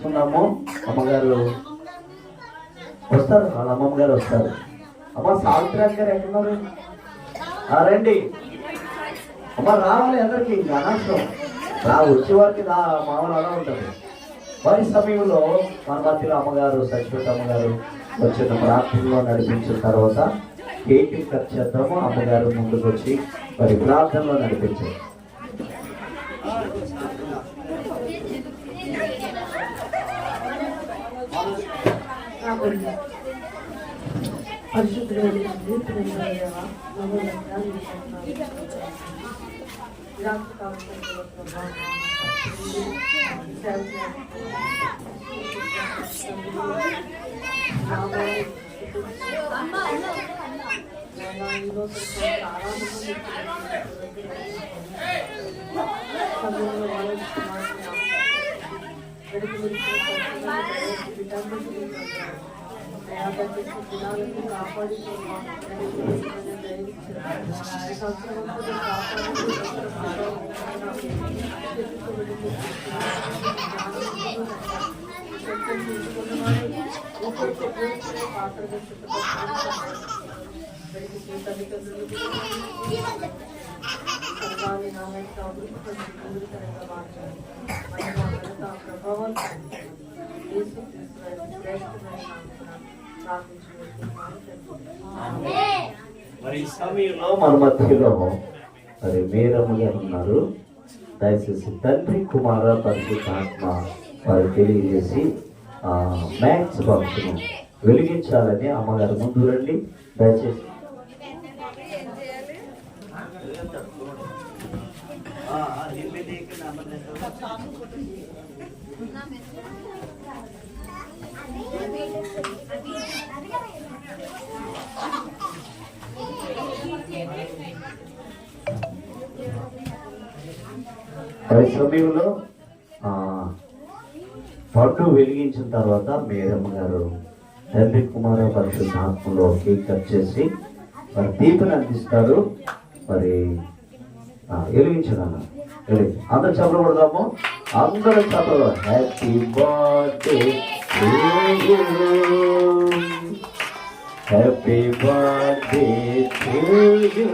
చేసుకున్నాము. అమ్మగారు వస్తారు, వాళ్ళ అమ్మమ్మ గారు వస్తారు. అమ్మ సావిత్రి గారు ఎక్కడున్నారు? రండి అమ్మ, రావాలి అందరికి. ఇంకా అనవసరం వచ్చే వారికి మామూలు అలా ఉంటుంది. వారి సమయంలో మన మధ్యలో అమ్మగారు సచివత అమ్మగారు వచ్చిన ప్రార్థనలో నడిపించిన తర్వాత కేక్ కట్ చేద్దాము. అమ్మగారు ముందుకు వచ్చి మరి ప్రార్థనలో నడిపించారు. మరి ఈ సమయంలో మన మధ్యలో మరి మేరమ్మ గారు ఉన్నారు. దయచేసి తండ్రి కుమార పరిశుద్ధాత్మ వారు తెలియజేసి మ్యాక్స్ బాక్స్ను వెలిగించాలని అమ్మగారు ముందు రండి. దయచేసి సమయంలో పట్టు వెలిగించిన తర్వాత మేరమ్మ గారు తండ్రి కుమార పరిశుద్ధాత్మలో కేక్ కట్ చేసి మరి దీపని అందిస్తారు. మరి వెలిగించగలను. అందరు చెప్పలు కొడదాము. అందరూ చెప్పలు. Happy birthday to you, happy birthday to you,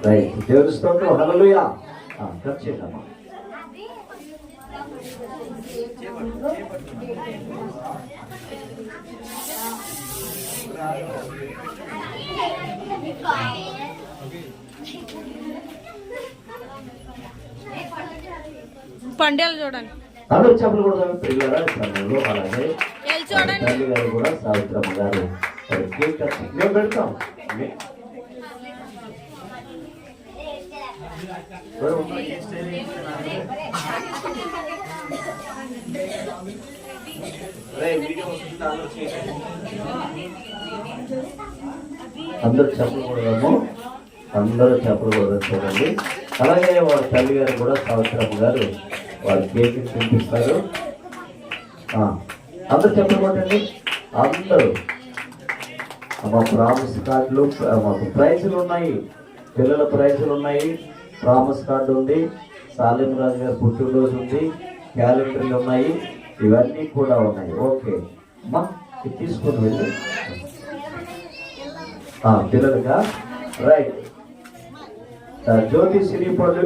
right. దేవుని స్తోత్రం. హల్లెలూయా. కట్ చేద్దామా. పండేలు చూడండి. అందరూ చెప్పలు కూడా పిల్లల సమయంలో అలాగే తల్లి గారు కూడా సావిత్రమ్మ గారు కేక్ కట్ మేము పెడతాం. అందరూ చెప్పలు కూడదాము. అందరూ చెప్పలు కూడా చూడండి. అలాగే వారి తల్లి గారు కూడా సావిత్రమ్మ గారు వారి కేక్ తినిపిస్తారు. అందరూ చెప్పలు కొట్టండి. అందరూ మా ప్రామిస్ కార్డులు, మాకు ప్రైజులు ఉన్నాయి, పిల్లల ప్రైజులు ఉన్నాయి, ప్రామిస్ కార్డు ఉంది, సాలిం రాజు గారి పుట్టినరోజు ఉంది, క్యాలెండర్లు ఉన్నాయి, ఇవన్నీ కూడా ఉన్నాయి. ఓకే అమ్మా, ఇది తీసుకొని వెళ్ళి పిల్లలుగా. రైట్. జ్యోతి శ్రీపడు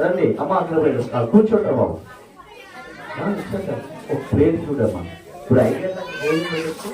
రండి అమ్మా, అక్కడ వెళ్ళి కూర్చోండి బాబు. ఒక ప్లేట్ చూడమ్మా. ఇప్పుడు 5 గంటలకు